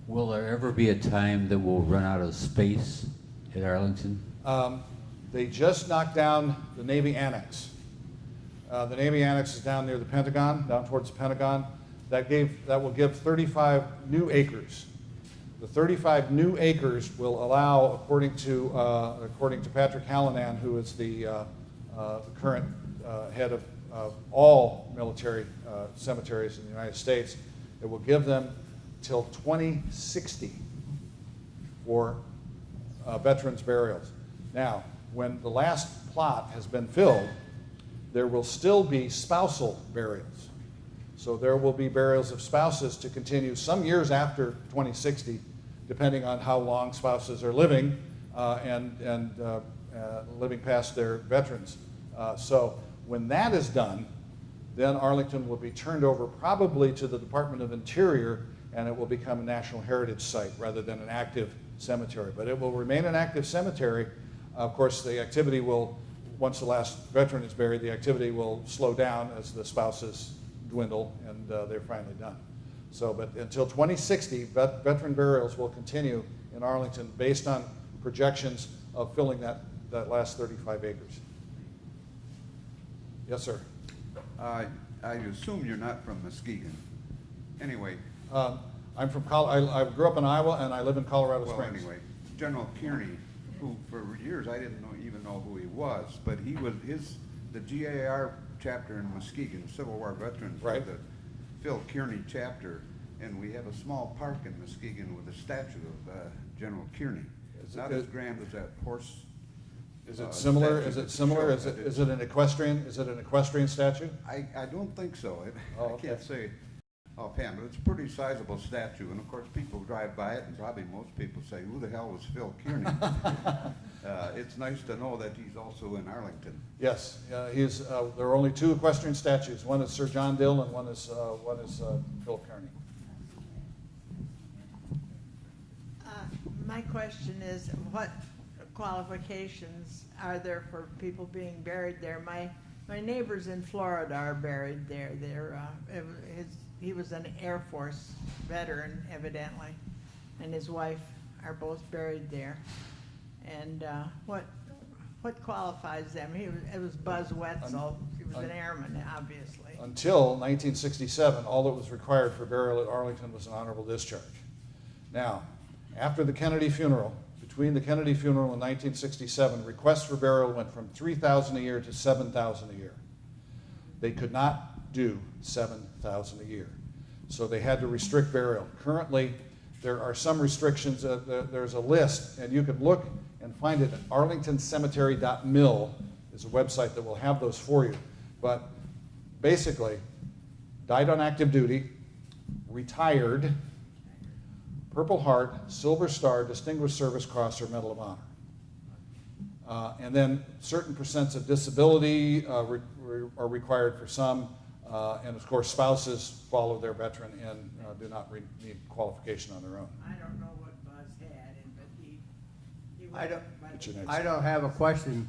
Will there ever be a time that we'll run out of space at Arlington? They just knocked down the Navy Annex. The Navy Annex is down near the Pentagon, down towards the Pentagon. That will give 35 new acres. The 35 new acres will allow, according to Patrick Hallinan, who is the current head of all military cemeteries in the United States, it will give them till 2060 for veterans' burials. Now, when the last plot has been filled, there will still be spousal burials. So there will be burials of spouses to continue some years after 2060, depending on how long spouses are living and living past their veterans. So when that is done, then Arlington will be turned over probably to the Department of Interior, and it will become a National Heritage Site rather than an active cemetery. But it will remain an active cemetery. Of course, the activity will, once the last veteran is buried, the activity will slow down as the spouses dwindle and they're finally done. So, but until 2060, veteran burials will continue in Arlington based on projections of filling that last 35 acres. Yes, sir. I assume you're not from Muskegon. Anyway. I'm from I grew up in Iowa and I live in Colorado Springs. Well, anyway, General Kearney, who for years I didn't even know who he was, but he was the GAR chapter in Muskegon, Civil War veterans, right? The Phil Kearney chapter, and we have a small park in Muskegon with a statue of General Kearney. It's not as grand as that horse. Is it similar? Is it similar? Is it an equestrian? Is it an equestrian statue? I don't think so. Oh, I can't say offhand, but it's a pretty sizable statue, and of course people drive by it, and probably most people say, "Who the hell was Phil Kearney?" It's nice to know that he's also in Arlington. Yes, there are only two equestrian statues. One is Sir John Dill, and one is Phil Kearney. My question is, what qualifications are there for people being buried there? My neighbors in Florida are buried there. He was an Air Force veteran, evidently, and his wife are both buried there. And what qualifies them? It was Buzz Wetzel. He was an airman, obviously. Until 1967, all that was required for burial at Arlington was an honorable discharge. Now, after the Kennedy funeral, between the Kennedy funeral and 1967, requests for burial went from 3,000 a year to 7,000 a year. They could not do 7,000 a year. So they had to restrict burial. Currently, there are some restrictions. There's a list, and you can look and find it at arlingtoncemetery.mil is a website that will have those for you. But basically, died on active duty, retired, Purple Heart, Silver Star, Distinguished Service Cross, or Medal of Honor. And then certain percents of disability are required for some, and of course spouses follow their veteran and do not need qualification on their own. I don't know what Buzz had, but I don't have a question,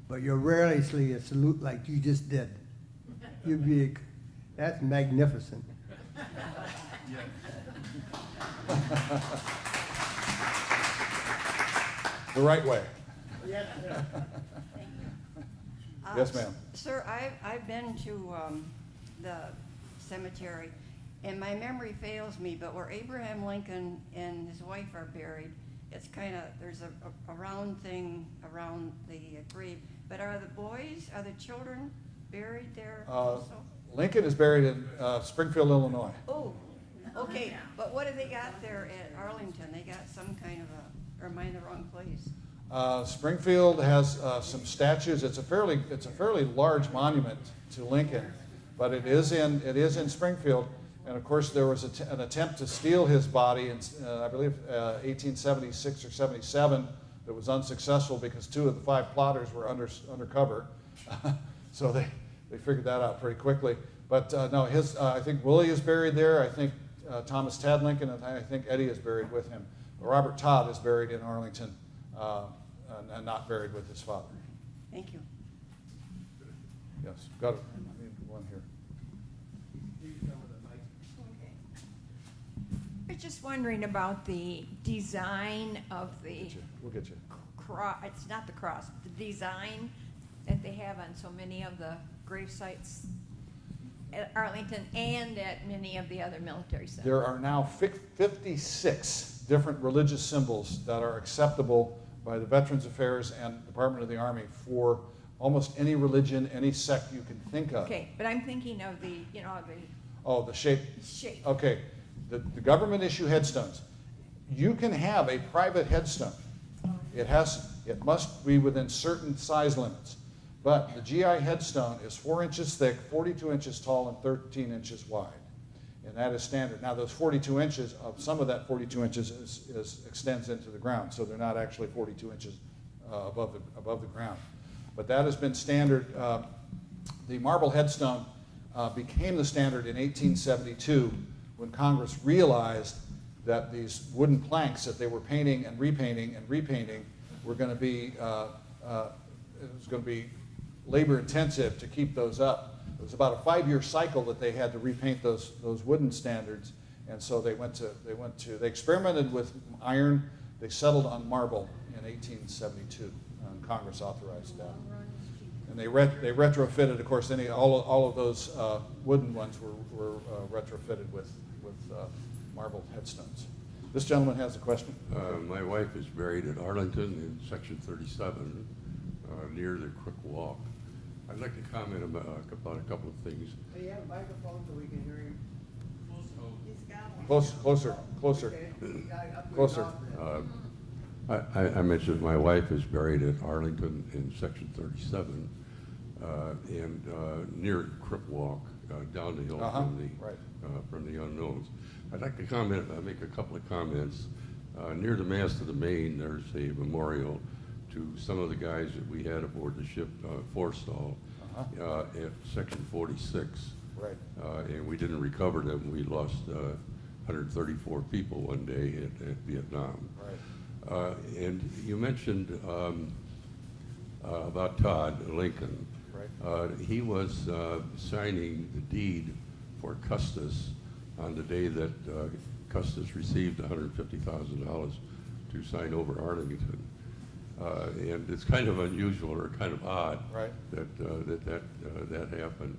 but you're rarely see a salute like you just did. That's magnificent. The right way. Yeah. Yes, ma'am. Sir, I've been to the cemetery, and my memory fails me, but where Abraham Lincoln and his wife are buried, it's kind of, there's a round thing around the grave. But are the children buried there also? Lincoln is buried in Springfield, Illinois. Oh, okay. But what have they got there at Arlington? They got some kind of or am I in the wrong place? Springfield has some statues. It's a fairly large monument to Lincoln, but it is in Springfield. And of course, there was an attempt to steal his body in, I believe, 1876 or 77. That was unsuccessful because 2 of the 5 plotters were undercover. So they figured that out pretty quickly. But no, I think Willie is buried there. I think Thomas Tad Lincoln, and I think Eddie is buried with him. Robert Todd is buried in Arlington and not buried with his father. Thank you. Yes, got it. I need one here. I was just wondering about the design of the We'll get you. cross, it's not the cross, the design that they have on so many of the grave sites at Arlington and at many of the other military centers. There are now 56 different religious symbols that are acceptable by the Veterans Affairs and Department of the Army for almost any religion, any sect you can think of. Okay, but I'm thinking of the, you know, the Oh, the shape. shape. Okay, the government issue headstones. You can have a private headstone. It must be within certain size limits. But the GI headstone is 4 inches thick, 42 inches tall, and 13 inches wide. And that is standard. Now, those 42 inches, some of that 42 inches extends into the ground, so they're not actually 42 inches above the ground. But that has been standard. The marble headstone became the standard in 1872 when Congress realized that these wooden planks that they were painting and repainting were going to be it was going to be labor intensive to keep those up. It was about a 5-year cycle that they had to repaint those wooden standards, and so they experimented with iron. They settled on marble in 1872, and Congress authorized that. And they retrofitted, of course, all of those wooden ones were retrofitted with marble headstones. This gentleman has a question. My wife is buried at Arlington in Section 37, near the Crook Walk. I'd like to comment about a couple of things. Do you have a microphone so we can hear you? Closer. Closer. I mentioned my wife is buried at Arlington in Section 37, and near Crook Walk, down the hill from the unknowns. I'd like to make a couple of comments. Near the mast of the main, there's a memorial to some of the guys that we had aboard the ship Forstall at Section 46. Right. And we didn't recover them. We lost 134 people one day at Vietnam. Right. And you mentioned about Todd Lincoln. Right. He was signing the deed for Custis on the day that Custis received $150,000 to sign over Arlington. And it's kind of unusual or kind of odd Right. that happened.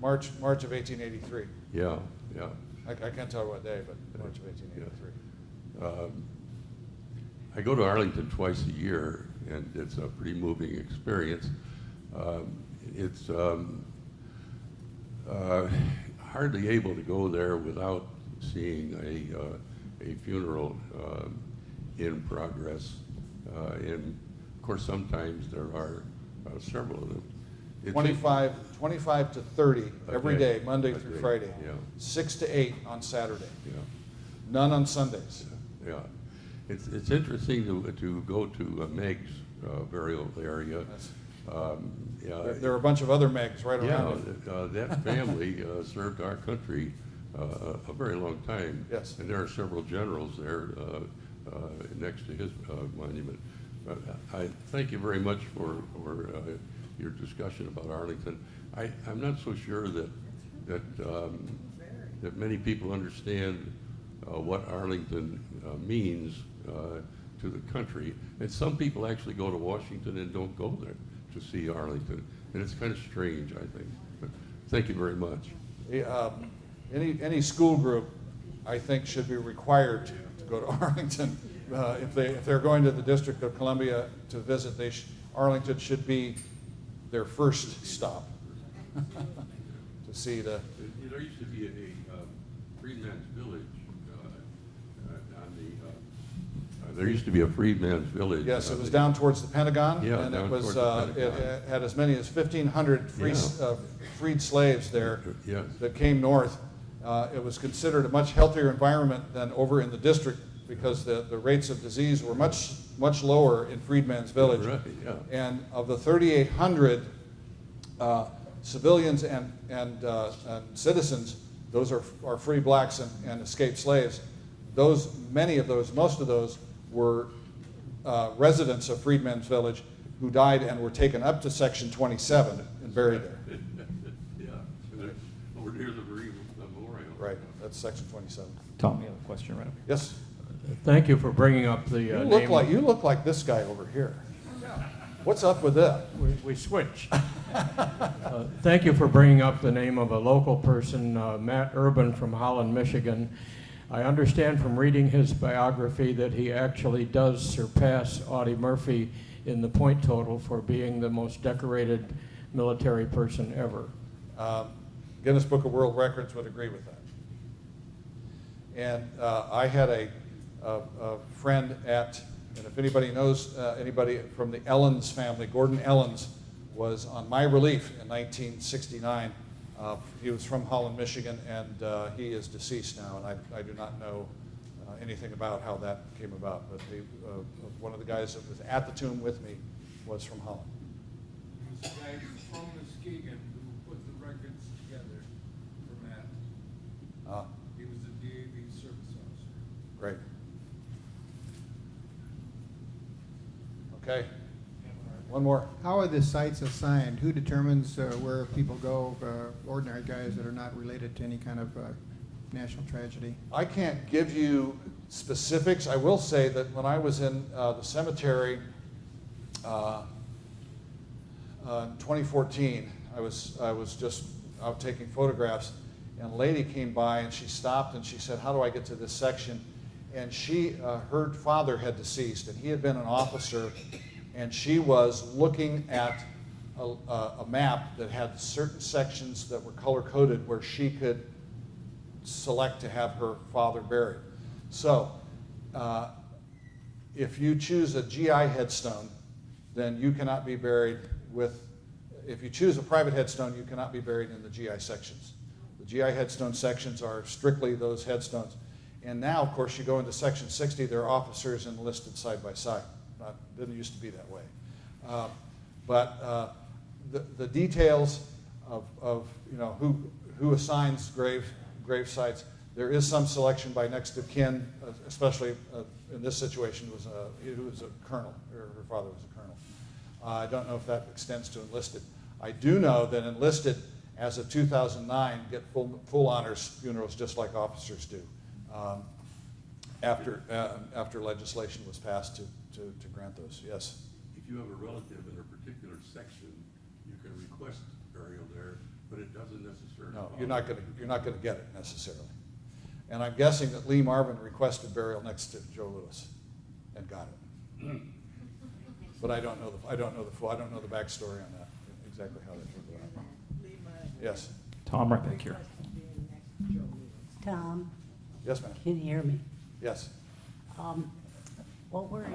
March of 1883. Yeah. I can't tell what day, but March of 1883. I go to Arlington twice a year, and it's a pretty moving experience. It's hardly able to go there without seeing a funeral in progress. And of course, sometimes there are several of them. It's 25 to 30 every Okay. day, Monday through Friday. Yeah. 6 to 8 on Saturday. Yeah. None on Sundays. Yeah, it's interesting to go to Meg's burial area. There are a bunch of other Megs right around it. That family served our country a very long time. Yes. And there are several generals there next to his monument. But I thank you very much for your discussion about Arlington. I'm not so sure that many people understand what Arlington means to the country. And some people actually go to Washington and don't go there to see Arlington. And it's kind of strange, I think. But thank you very much. Any school group, I think, should be required to go to Arlington. If they're going to the District of Columbia to visit, Arlington should be their first stop to see the. There used to be a Friedmans Village there used to be a Freedman's Village. Yes, it was down towards the Pentagon, Yeah, and it down was towards the it Pentagon. had as many as 1,500 freed slaves there Yes. that came north. It was considered a much healthier environment than over in the district because the rates of disease were much lower in Freedman's Village. Right, yeah. And of the 3,800 civilians and citizens, those are free blacks and escaped slaves. Most of those were residents of Friedman's Village who died and were taken up to Section 27 and buried there. Yeah, over near the memorial. Right, that's section 27. Tom, you have a question right up here. Yes? Thank you for bringing up the You name. look like this guy over here. What's up with that? We switch. Thank you for bringing up the name of a local person, Matt Urban from Holland, Michigan. I understand from reading his biography that he actually does surpass Audie Murphy in the point total for being the most decorated military person ever. Guinness Book of World Records would agree with that. And I had a friend and if anybody knows anybody from the Ellens family, Gordon Ellens was on my relief in 1969. He was from Holland, Michigan, and he is deceased now, and I do not know anything about how that came about, but one of the guys that was at the tomb with me was from Holland. He was a guy from Muskegon who put the records together for Matt. He was a DAV service officer. Great. Okay. One more. How are the sites assigned? Who determines where people go, ordinary guys that are not related to any kind of national tragedy? I can't give you specifics. I will say that when I was in the cemetery in 2014, I was just out taking photographs, and a lady came by and she stopped and she said, "How do I get to this section?" And her father had deceased, and he had been an officer, and she was looking at a map that had certain sections that were color-coded where she could select to have her father buried. So, if you choose a GI headstone, then you cannot be buried if you choose a private headstone, you cannot be buried in the GI sections. The GI headstone sections are strictly those headstones. And now, of course, you go into section 60, there are officers enlisted side by side. Didn't used to be that way. But the details of who assigns grave sites, there is some selection by next of kin, especially in this situation, he was a colonel, her father was a colonel. I don't know if that extends to enlisted. I do know that enlisted, as of 2009, get full honors funerals just like officers do. After legislation was passed to grant those, yes. If you have a relative in a particular section, you can request burial there, but it doesn't necessarily. No, you're not going to get it necessarily. And I'm guessing that Lee Marvin requested burial next to Joe Louis, and got it. But I don't know the backstory on that, exactly how that came about. Yes. Tom, right back here. Tom, Yes, ma'am. can you hear me? Yes. What were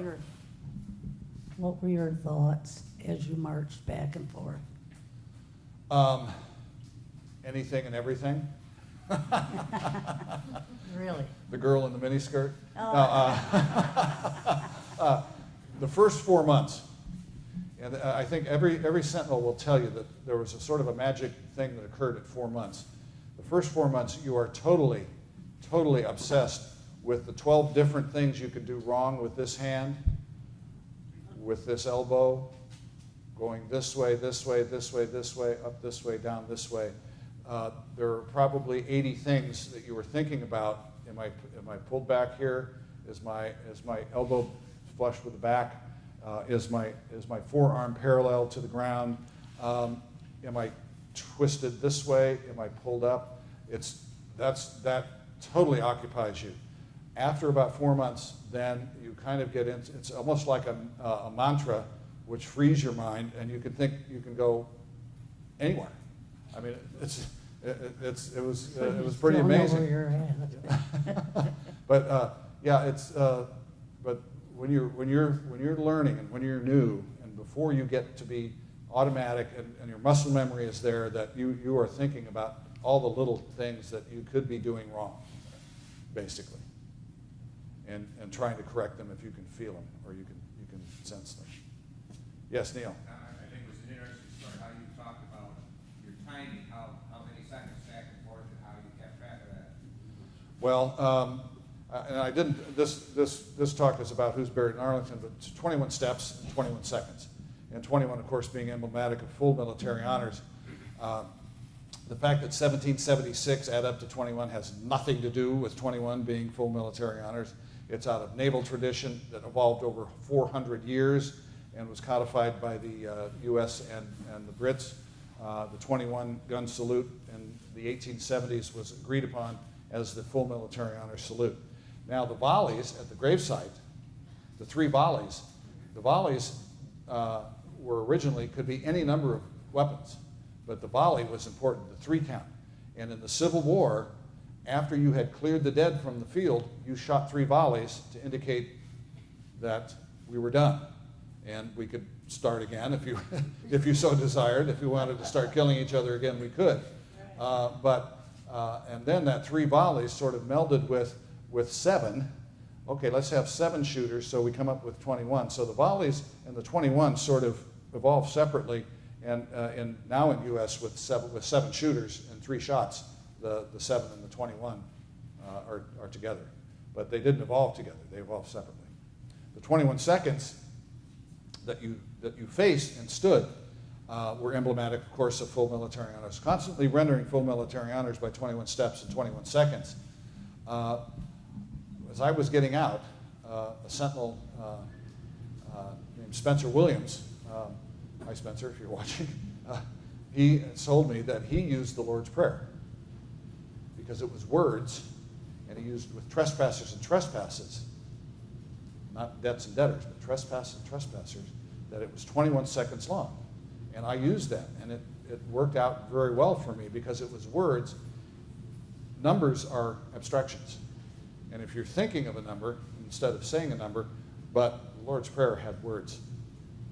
your thoughts as you marched back and forth? Anything and everything. Really? The girl in the miniskirt. Oh. No, the first 4 months, and I think every sentinel will tell you that there was a sort of a magic thing that occurred at 4 months. The first 4 months, you are totally obsessed with the 12 different things you could do wrong with this hand, with this elbow, going this way, this way, this way, this way, up this way, down this way. There are probably 80 things that you were thinking about. Am I pulled back here? Is my elbow flush with the back? Is my forearm parallel to the ground? Am I twisted this way? Am I pulled up? That totally occupies you. After about 4 months, then you kind of get into, it's almost like a mantra which frees your mind, and you can think you can go anywhere. I mean, it was pretty amazing. Where you're at. But but when you're learning and when you're new and before you get to be automatic and your muscle memory is there, that you are thinking about all the little things that you could be doing wrong, basically, and trying to correct them if you can feel them or you can sense them. Yes, Neil. I think it was an interesting story how you talked about your timing, how many seconds back and forth, and how you kept track of that. Well, and I didn't. This talk is about who's buried in Arlington, but it's 21 steps and 21 seconds, and 21, of course, being emblematic of full military honors. The fact that 1776 add up to 21 has nothing to do with 21 being full military honors. It's out of naval tradition that evolved over 400 years and was codified by the US and the Brits. The 21 gun salute in the 1870s was agreed upon as the full military honor salute. Now the volleys at the gravesite, the 3 volleys, the volleys were originally, could be any number of weapons, but the volley was important, the 3 count. And in the Civil War, after you had cleared the dead from the field, you shot 3 volleys to indicate that we were done. And we could start again if you, if you so desired. If you wanted to start killing each other again, we could. And then that 3 volleys sort of melded with 7. Okay, let's have 7 shooters, so we come up with 21. So the volleys and the 21 sort of evolved separately, and now in U.S. with 7 shooters and 3 shots, the 7 and the 21 are together. But they didn't evolve together, they evolved separately. The 21 seconds that you faced and stood were emblematic, of course, of full military honors, constantly rendering full military honors by 21 steps and 21 seconds. As I was getting out, a sentinel named Spencer Williams, hi Spencer, if you're watching, he told me that he used the Lord's Prayer because it was words, and he used with trespassers and trespasses, not debts and debtors, but trespass and trespassers, that it was 21 seconds long. And I used that, and it worked out very well for me because it was words. Numbers are abstractions. And if you're thinking of a number, instead of saying a number, but the Lord's Prayer had words,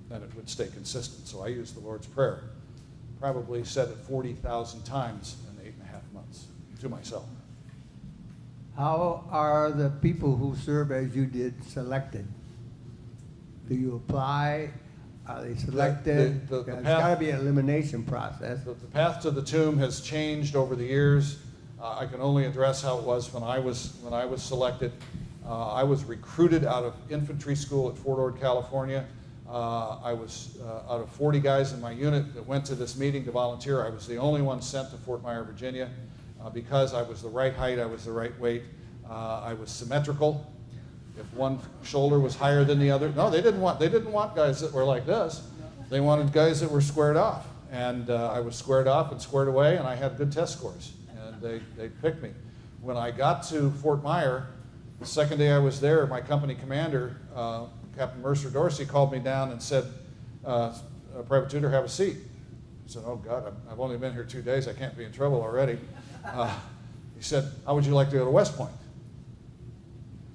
then it would stay consistent. So I used the Lord's Prayer. Probably said it 40,000 times in 8.5 months to myself. How are the people who serve as you did selected? Do you apply? Are they selected? The There's path- got to be an elimination process. The path to the tomb has changed over the years. I can only address how it was when I was selected. I was recruited out of infantry school at Fort Ord, California. I was out of 40 guys in my unit that went to this meeting to volunteer. I was the only one sent to Fort Myer, Virginia, because I was the right height, I was the right weight. I was symmetrical. If one shoulder was higher than the other, no, they didn't want guys that were like this. They wanted guys that were squared off, and I was squared off and squared away, and I had good test scores, and they picked me. When I got to Fort Myer, the second day I was there, my company commander, Captain Mercer Dorsey, called me down and said, Private Tudor, have a seat. I said, oh God, I've only been here 2 days, I can't be in trouble already. He said, how would you like to go to West Point?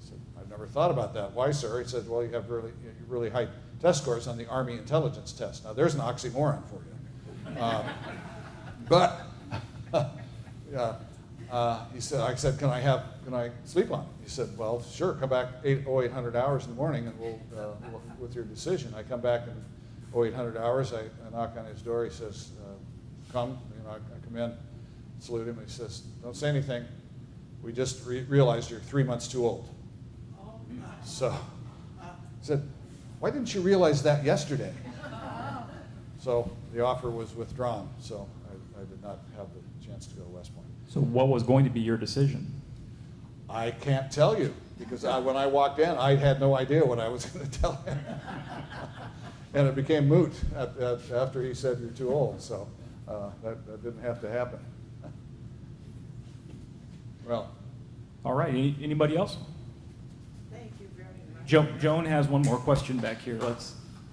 I said, I've never thought about that. Why, sir? He said, well, you have really high test scores on the Army intelligence test. Now, there's an oxymoron for you. He said, I said, can I sleep on it? He said, well, sure, come back 800 hours in the morning and we'll with your decision. I come back in 800 hours, I knock on his door, he says, come, I come in, salute him, and he says, don't say anything. We just realized you're 3 months too old. So he said, why didn't you realize that yesterday? So the offer was withdrawn, so I did not have the chance to go to West Point. So what was going to be your decision? I can't tell you, because when I walked in, I had no idea what I was going to tell him. And it became moot after he said you're too old, so that didn't have to happen. Well. All right, anybody else? Thank you very much. Joan has one more question back here.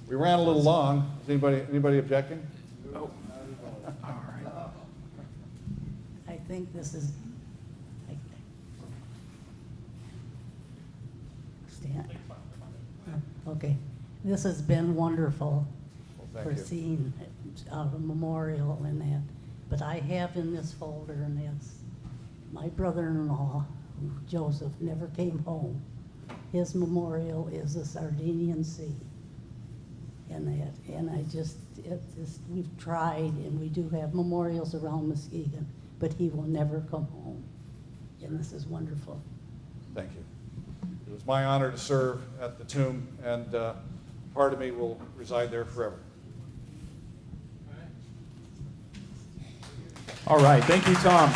We ran a little long. Is anybody objecting? Oh. All right. I think this is, stand. Okay, this has been wonderful Well, for thank you. seeing a memorial and that. But I have in this folder, and it's my brother-in-law, Joseph, never came home. His memorial is the Sardinian Sea. And we've tried, and we do have memorials around Muskegon, but he will never come home. And this is wonderful. Thank you. It was my honor to serve at the tomb, and part of me will reside there forever. All right, thank you, Tom.